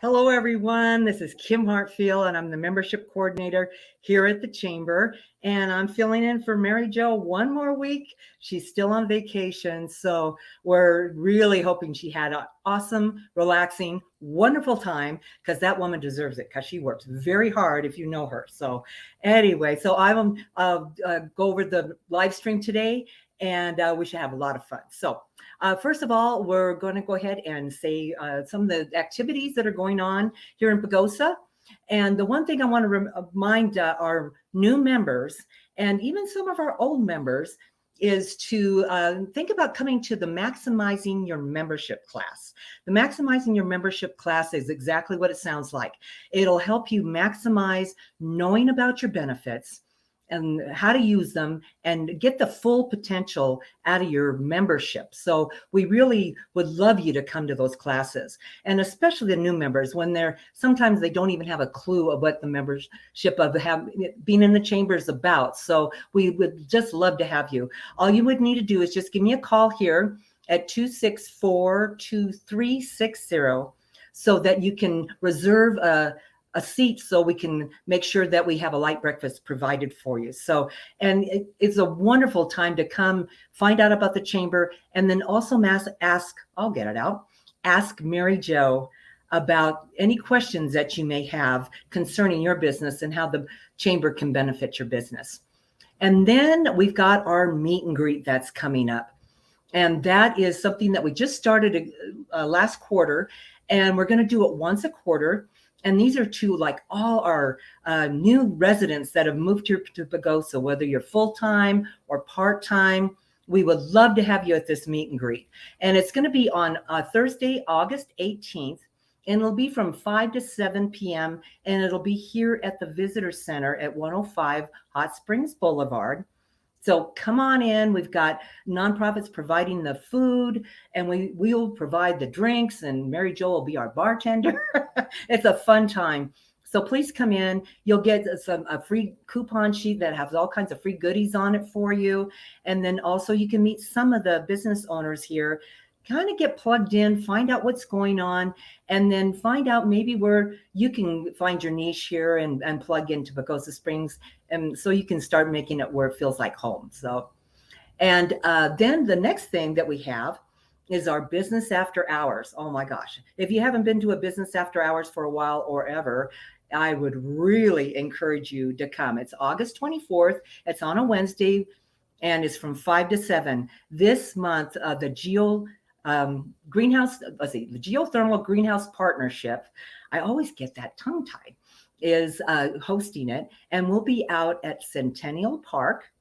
Hello, everyone. This is Kim Hartfield, and I'm the membership coordinator here at the Chamber. And I'm filling in for Mary Jo one more week. She's still on vacation, so we're really hoping she had an awesome, relaxing, wonderful time because that woman deserves it because she works very hard if you know her. So anyway, so I will go over the live stream today, and we should have a lot of fun. So first of all, we're going to go ahead and say some of the activities that are going on here in Pagosa. And the one thing I want to remind our new members and even some of our old members is to think about coming to the Maximizing Your Membership class. The Maximizing Your Membership class is exactly what it sounds like. It'll help you maximize knowing about your benefits and how to use them and get the full potential out of your membership. So we really would love you to come to those classes, and especially the new members when sometimes they don't even have a clue of what the membership of being in the chamber is about. So we would just love to have you. All you would need to do is just give me a call here at 264-2360 so that you can reserve a seat so we can make sure that we have a light breakfast provided for you. So, and it's a wonderful time to come find out about the chamber and then also ask Mary Jo about any questions that you may have concerning your business and how the chamber can benefit your business. And then we've got our meet and greet that's coming up. And that is something that we just started last quarter, and we're going to do it once a quarter. And these are to like all our new residents that have moved here to Pagosa, whether you're full-time or part-time. We would love to have you at this meet and greet. And it's going to be on Thursday, August 18th, and it'll be from 5 to 7 p.m. And it'll be here at the Visitor Center at 105 Hot Springs Boulevard. So come on in. We've got nonprofits providing the food, and we'll provide the drinks, and Mary Jo will be our bartender. It's a fun time. So please come in. You'll get a free coupon sheet that has all kinds of free goodies on it for you. And then also you can meet some of the business owners here, kind of get plugged in, find out what's going on, and then find out maybe where you can find your niche here and plug into Pagosa Springs. And so you can start making it where it feels like home. So, and then the next thing that we have is our business after hours. Oh my gosh. If you haven't been to a business after hours for a while or ever, I would really encourage you to come. It's August 24th. It's on a Wednesday, and it's from 5 to 7. This month, the Geothermal Greenhouse Partnership, I always get that tongue tied, is hosting it, and we'll be out at Centennial Park,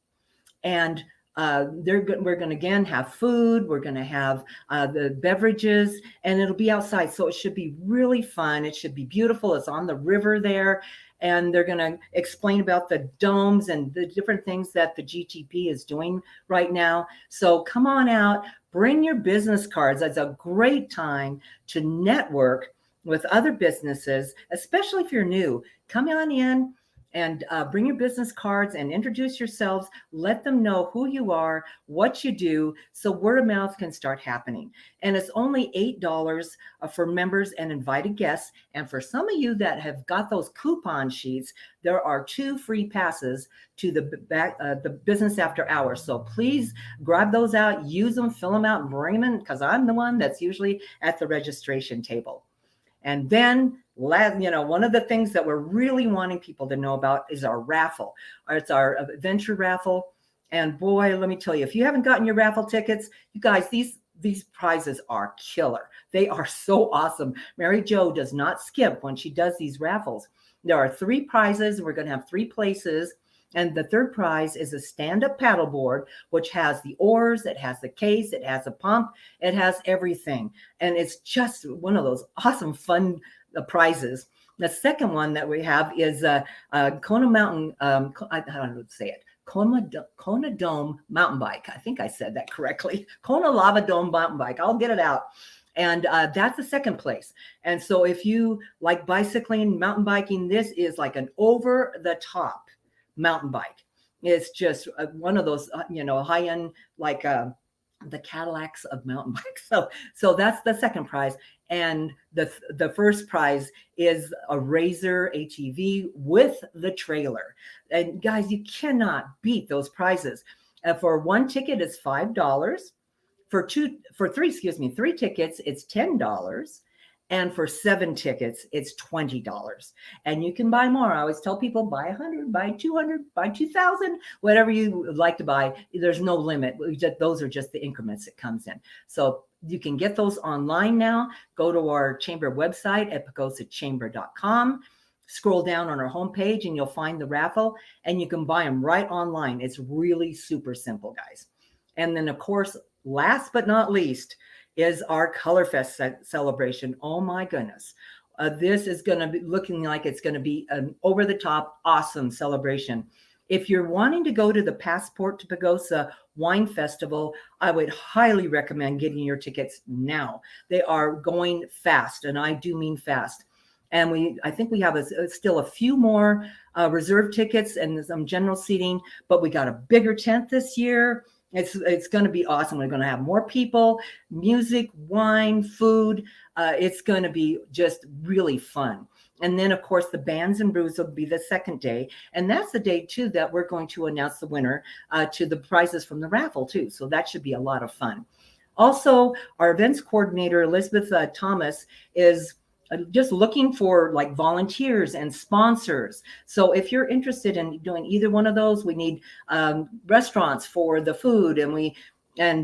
and we're going to again have food. We're going to have the beverages, and it'll be outside, so it should be really fun. It should be beautiful. It's on the river there, and they're going to explain about the domes and the different things that the GTP is doing right now. So come on out. Bring your business cards. It's a great time to network with other businesses, especially if you're new. Come on in and bring your business cards and introduce yourselves. Let them know who you are, what you do, so word of mouth can start happening. And it's only $8 for members and invited guests. And for some of you that have got those coupon sheets, there are 2 free passes to the business after hours. So please grab those out, use them, fill them out, and bring them in, because I'm the one that's usually at the registration table. And then, one of the things that we're really wanting people to know about is our raffle. It's our adventure raffle. And boy, let me tell you, if you haven't gotten your raffle tickets, you guys, these prizes are killer. They are so awesome. Mary Jo does not skip when she does these raffles. There are 3 prizes. We're going to have 3 places. And the third prize is a stand-up paddleboard, which has the oars, it has the case, it has a pump, it has everything. And it's just one of those awesome, fun prizes. The second one that we have is Kona Mountain, I don't know how to say it, Kona Dome mountain bike. I think I said that correctly. Kona Lava Dome mountain bike. I'll get it out. And that's the second place. And so if you like bicycling, mountain biking, this is like an over-the-top mountain bike. It's just one of those, high-end, like the Cadillacs of mountain bikes. So that's the second prize. And the first prize is a Razor ATV with the trailer. And guys, you cannot beat those prizes. For one ticket, it's $5. For three tickets, it's $10. And for 7 tickets, it's $20. And you can buy more. I always tell people buy 100, buy 200, buy 2,000, whatever you would like to buy. There's no limit. Those are just the increments it comes in. So you can get those online now. Go to our chamber website at pagosachamber.com. Scroll down on our homepage and you'll find the raffle, and you can buy them right online. It's really super simple, guys. And then, of course, last but not least, is our Colorfest celebration. Oh my goodness. This is going to be looking like it's going to be an over-the-top awesome celebration. If you're wanting to go to the Passport to Pagosa Wine Festival, I would highly recommend getting your tickets now. They are going fast, and I do mean fast. And I think we have still a few more reserve tickets and some general seating, but we got a bigger tent this year. It's going to be awesome. We're going to have more people, music, wine, food. It's going to be just really fun. And then, of course, the bands and brews will be the second day. And that's the day, too, that we're going to announce the winner to the prizes from the raffle, too. So that should be a lot of fun. Also, our events coordinator, Elizabeth Thomas, is just looking for like volunteers and sponsors. So if you're interested in doing either one of those, we need restaurants for the food, and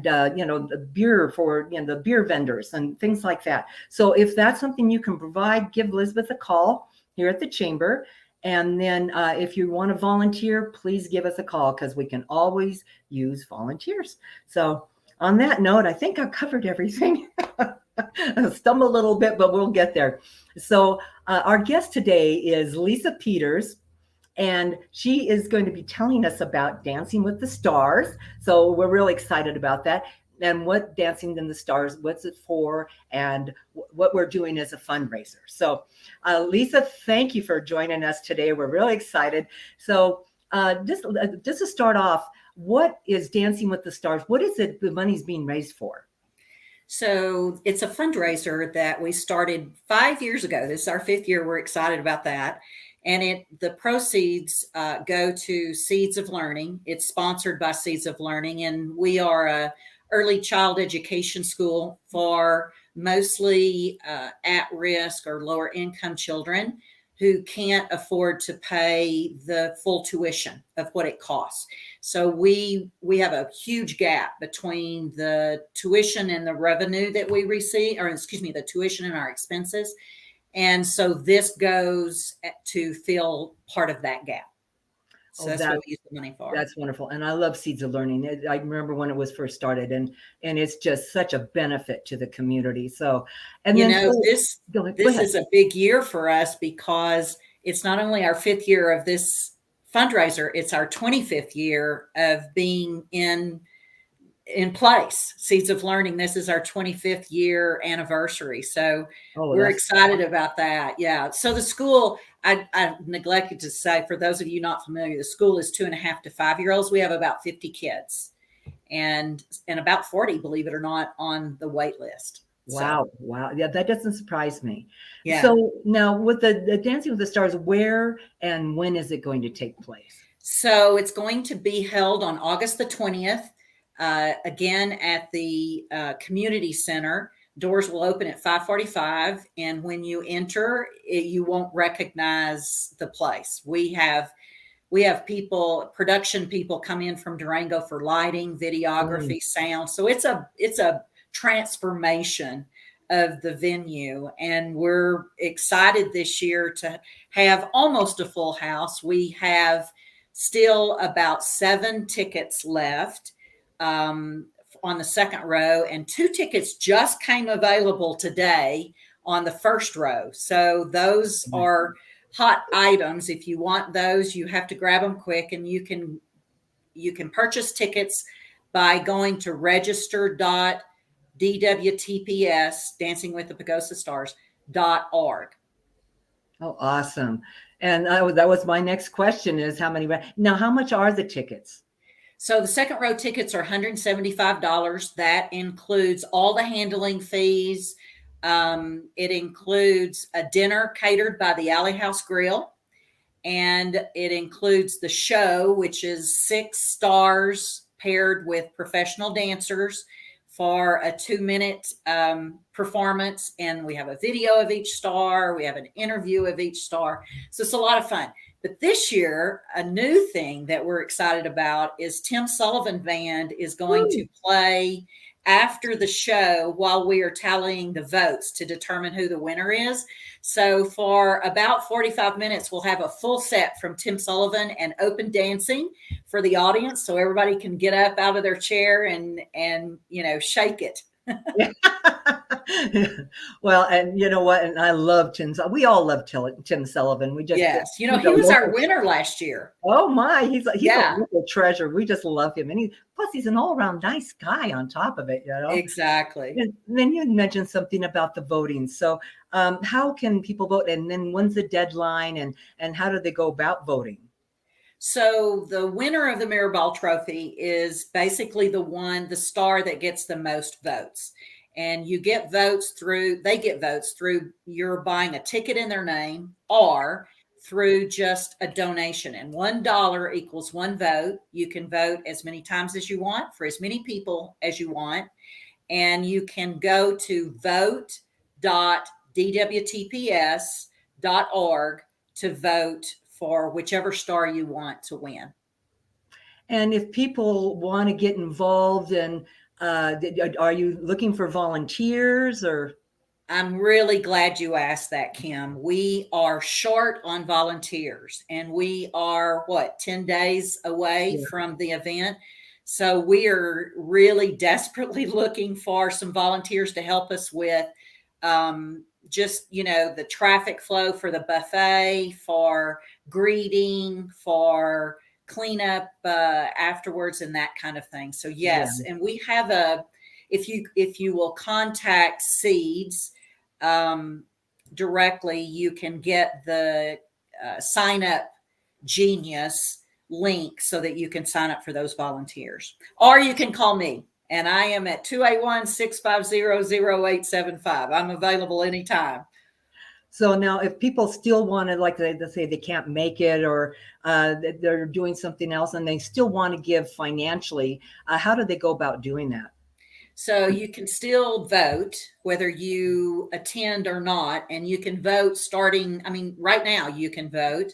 the beer for the beer vendors and things like that. So if that's something you can provide, give Elizabeth a call here at the chamber. And then if you want to volunteer, please give us a call, because we can always use volunteers. So on that note, I think I've covered everything. Stumble a little bit, but we'll get there. So our guest today is Lisa Peters, and she is going to be telling us about Dancing with the Stars. So we're really excited about that, and what Dancing in the Stars, what's it for, and what we're doing as a fundraiser. So Lisa, thank you for joining us today. We're really excited. So just to start off, what is Dancing with the Stars? What is it the money's being raised for? So it's a fundraiser that we started 5 years ago. This is our 5th year. We're excited about that. And the proceeds go to Seeds of Learning. It's sponsored by Seeds of Learning. And we are a early child education school for mostly at-risk or lower income children who can't afford to pay the full tuition of what it costs. So we have a huge gap between the tuition and the revenue that we receive, or excuse me, the tuition and our expenses. And so this goes to fill part of that gap. So that's what we use the money for. That's wonderful. And I love Seeds of Learning. I remember when it was first started, and it's just such a benefit to the community. So, and this is a big year for us, because it's not only our 5th year of this fundraiser, it's our 25th year of being in place. Seeds of Learning, this is our 25th year anniversary. So we're excited about that. Yeah. So the school, I neglected to say, for those of you not familiar, the school is 2.5 to 5 year olds. We have about 50 kids and about 40, believe it or not, on the wait list. Wow. So, wow. Yeah, that doesn't surprise me. Yeah. So now with the Dancing with the Stars, where and when is it going to take place? So it's going to be held on August the 20th. Again, at the community center. Doors will open at 5:45, and when you enter, you won't recognize the place. We have production people come in from Durango for lighting, videography, sound. So it's a transformation of the venue, and we're excited this year to have almost a full house. We have still about 7 tickets left on the second row, and 2 tickets just came available today on the first row. So those are hot items. If you want those, you have to grab them quick, and you can purchase tickets by going to register.dwtps, Dancing with the Pagosa Stars.org. Oh, awesome. And that was my next question, is how much are the tickets? So the second row tickets are $175. That includes all the handling fees, It includes a dinner catered by the Alley House Grill, and it includes the show, which is 6 stars paired with professional dancers for a 2-minute performance. And we have a video of each star. We have an interview of each star. So it's a lot of fun. But this year, a new thing that we're excited about is Tim Sullivan Band is going to play after the show while we are tallying the votes to determine who the winner is. So for about 45 minutes, we'll have a full set from Tim Sullivan and open dancing for the audience, so everybody can get up out of their chair and shake it. Well, and you know what? And I love Tim. We all love Tim Sullivan. We just yes, he was our winner last year. Oh my, he's a little treasure. We just love him, and plus he's an all-around nice guy on top of it. Exactly. And then you mentioned something about the voting. So, how can people vote? And then when's the deadline? And how do they go about voting? So the winner of the Mirrorball Trophy is basically the star that gets the most votes. And they get votes through you're buying a ticket in their name or through just a donation. And $1 equals 1 vote. You can vote as many times as you want for as many people as you want. And you can go to vote.dwtps.org to vote for whichever star you want to win. And if people want to get involved, and are you looking for volunteers? Or I'm really glad you asked that, Kim. We are short on volunteers, and we are 10 days away from the event. So we are really desperately looking for some volunteers to help us with the traffic flow for the buffet, for greeting, for cleanup afterwards, and that kind of thing. So yes, and we have if you will contact Seeds directly, you can get the Sign Up Genius link so that you can sign up for those volunteers, or you can call me. And I am at 281-650-0875. I'm available anytime. So now if people still want to, like let's say they can't make it, or they're doing something else and they still want to give financially, how do they go about doing that? So you can still vote whether you attend or not. And you can vote right now you can vote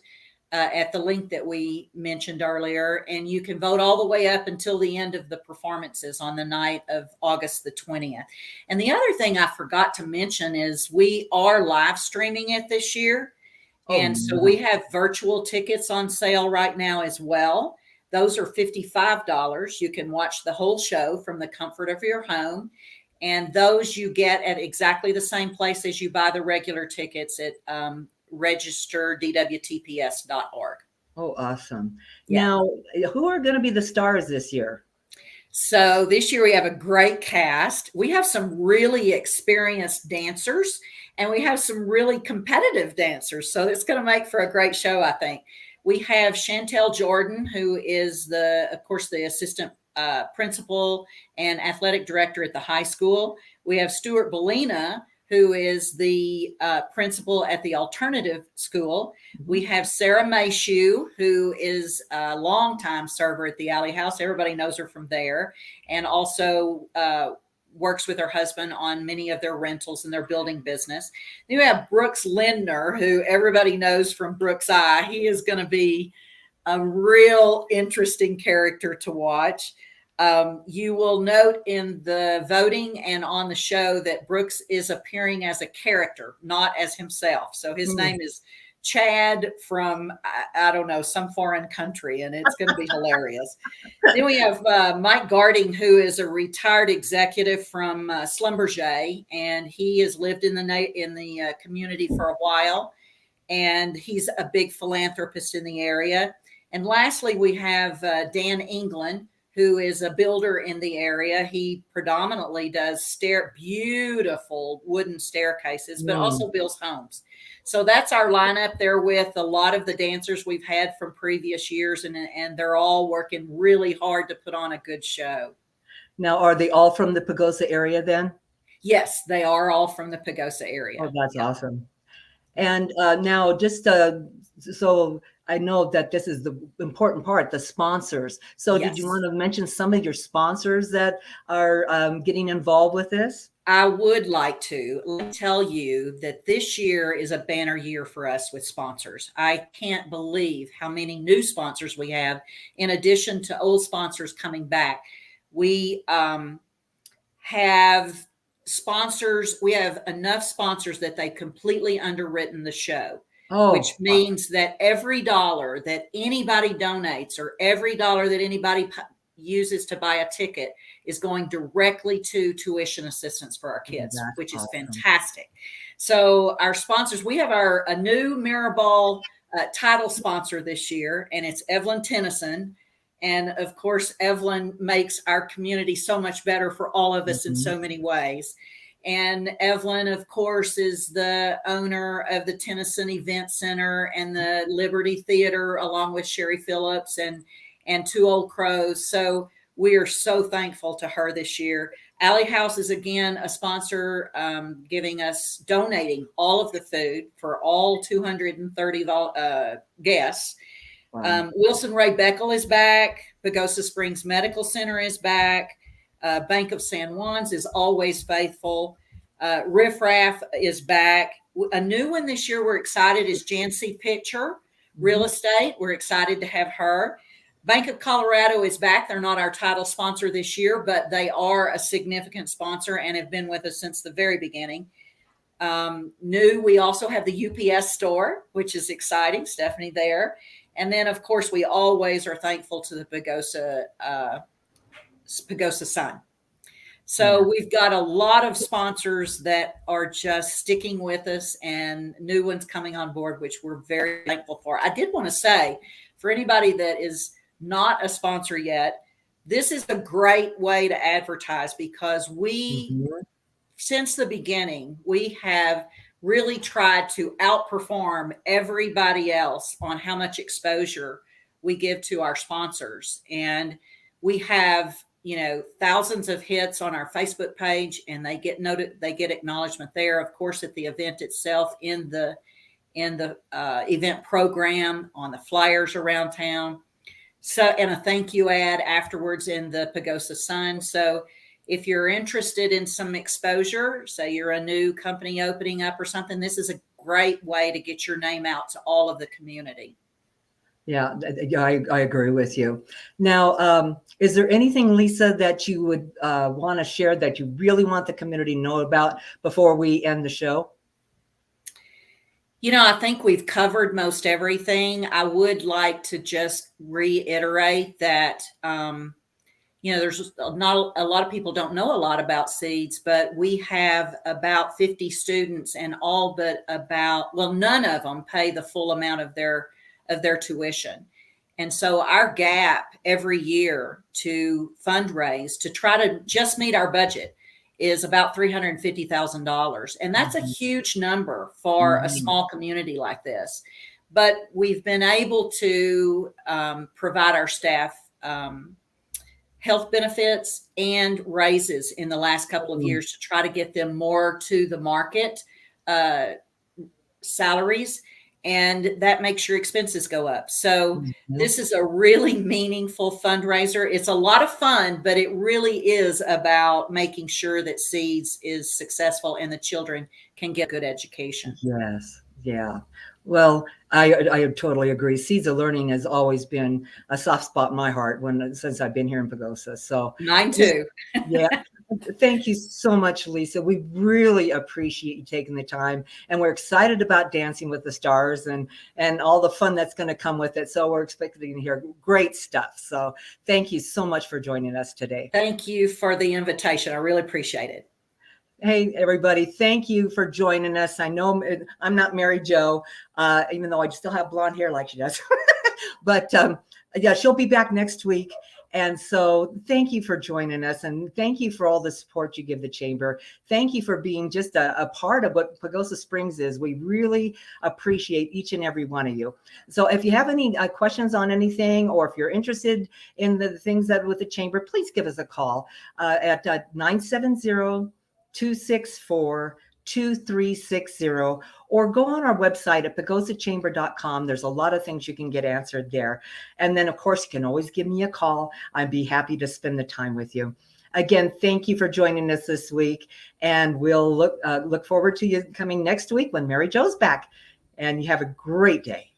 at the link that we mentioned earlier, and you can vote all the way up until the end of the performances on the night of August the 20th. And the other thing I forgot to mention is we are live streaming it this year. So we have virtual tickets on sale right now as well. Those are $55. You can watch the whole show from the comfort of your home. And those you get at exactly the same place as you buy the regular tickets at registerdwtps.org. Oh, awesome. Now, who are going to be the stars this year? So this year we have a great cast. We have some really experienced dancers, and we have some really competitive dancers. So it's going to make for a great show, I think. We have Chantel Jordan, who is the assistant principal and athletic director at the high school. We have Stuart Bellina, who is the principal at the alternative school. We have Sarah Mayshew, who is a longtime server at the Alley House. Everybody knows her from there, and also works with her husband on many of their rentals and their building business. Then we have Brooks Lindner, who everybody knows from Brooks Eye. He is going to be a real interesting character to watch. You will note in the voting and on the show that Brooks is appearing as a character, not as himself. So his name is Chad from, I don't know, some foreign country, and it's going to be hilarious. Then we have Mike Garding, who is a retired executive from Schlumberger, and he has lived in the community for a while, and he's a big philanthropist in the area. And lastly, we have Dan England, who is a builder in the area. He predominantly does beautiful wooden staircases, but also builds homes. So that's our lineup there with a lot of the dancers we've had from previous years, and they're all working really hard to put on a good show. Now, are they all from the Pagosa area then? Yes, they are all from the Pagosa area. Oh, that's Yeah. awesome. And now, just so I know that this is the important part, the sponsors. So, did you Yes. want to mention some of your sponsors that are getting involved with this? I would like to tell you that this year is a banner year for us with sponsors. I can't believe how many new sponsors we have, in addition to old sponsors coming back. We have sponsors, we have enough sponsors that they completely underwritten the show, which Oh, means that every dollar that anybody donates or every dollar that anybody uses to buy a ticket is going directly to tuition assistance for our kids, that's which is awesome. fantastic. So our sponsors, we have a new Mirrorball title sponsor this year, and it's Evelyn Tennyson. And of course, Evelyn makes our community so much better for all of us in Mhm. so many ways. And Evelyn, of course, is the owner of the Tennyson Event Center and the Liberty Theater, along with Sherry Phillips and Two Old Crows. So we are so thankful to her this year. Alley House is again a sponsor, donating all of the food for all 230 guests. Wow. Wilson Ray Beckel is back. Pagosa Springs Medical Center is back. Bank of San Juan's is always faithful. Riff Raff is back. A new one this year we're excited is Jancy Picture Real Estate. We're excited to have her. Bank of Colorado is back. They're not our title sponsor this year, but they are a significant sponsor and have been with us since the very beginning. New, we also have the UPS store, which is exciting. Stephanie there. And then, of course, we always are thankful to the Pagosa Sun. So Yeah. we've got a lot of sponsors that are just sticking with us and new ones coming on board, which we're very thankful for. I did want to say, for anybody that is not a sponsor yet, this is a great way to advertise because since the beginning, we have really tried to outperform everybody else on how much exposure we give to our sponsors. And we have, thousands of hits on our Facebook page, and they get noted, they get acknowledgement there. Of course, at the event itself, in the event program, on the flyers around town. So, and a thank you ad afterwards in the Pagosa Sun. So if you're interested in some exposure, say you're a new company opening up or something, this is a great way to get your name out to all of the community. Yeah, I agree with you. Now, is there anything, Lisa, that you would want to share that you really want the community to know about before we end the show? I think we've covered most everything. I would like to just reiterate that, there's not a lot of people don't know a lot about Seeds, but we have about 50 students, and all but none of them pay the full amount of their tuition. And so our gap every year to fundraise to try to just meet our budget is about $350,000. And that's a huge number for a small community like this. But we've been able to provide our staff health benefits and raises in the last couple of years to try to get them more to the market salaries. And that makes your expenses go up. So this is a really meaningful fundraiser. It's a lot of fun, but it really is about making sure that Seeds is successful and the children can get good education. Yes. Yeah. Well, I totally agree. Seeds of Learning has always been a soft spot in my heart since I've been here in Pagosa. So mine too. Yeah. Thank you so much, Lisa. We really appreciate you taking the time, and we're excited about Dancing with the Stars and all the fun that's going to come with it. So we're expecting to hear great stuff. So thank you so much for joining us today. Thank you for the invitation. I really appreciate it. Hey, everybody. Thank you for joining us. I know I'm not Mary Jo, even though I still have blonde hair like she does. But yeah, she'll be back next week. And so thank you for joining us, and thank you for all the support you give the Chamber. Thank you for being just a part of what Pagosa Springs is. We really appreciate each and every one of you. So if you have any questions on anything, or if you're interested in the things that with the Chamber, please give us a call at 970 264-2360, or go on our website at pagosachamber.com. There's a lot of things you can get answered there. And then, of course, you can always give me a call. I'd be happy to spend the time with you. Again, thank you for joining us this week. And we'll look forward to you coming next week when Mary Jo's back. And you have a great day.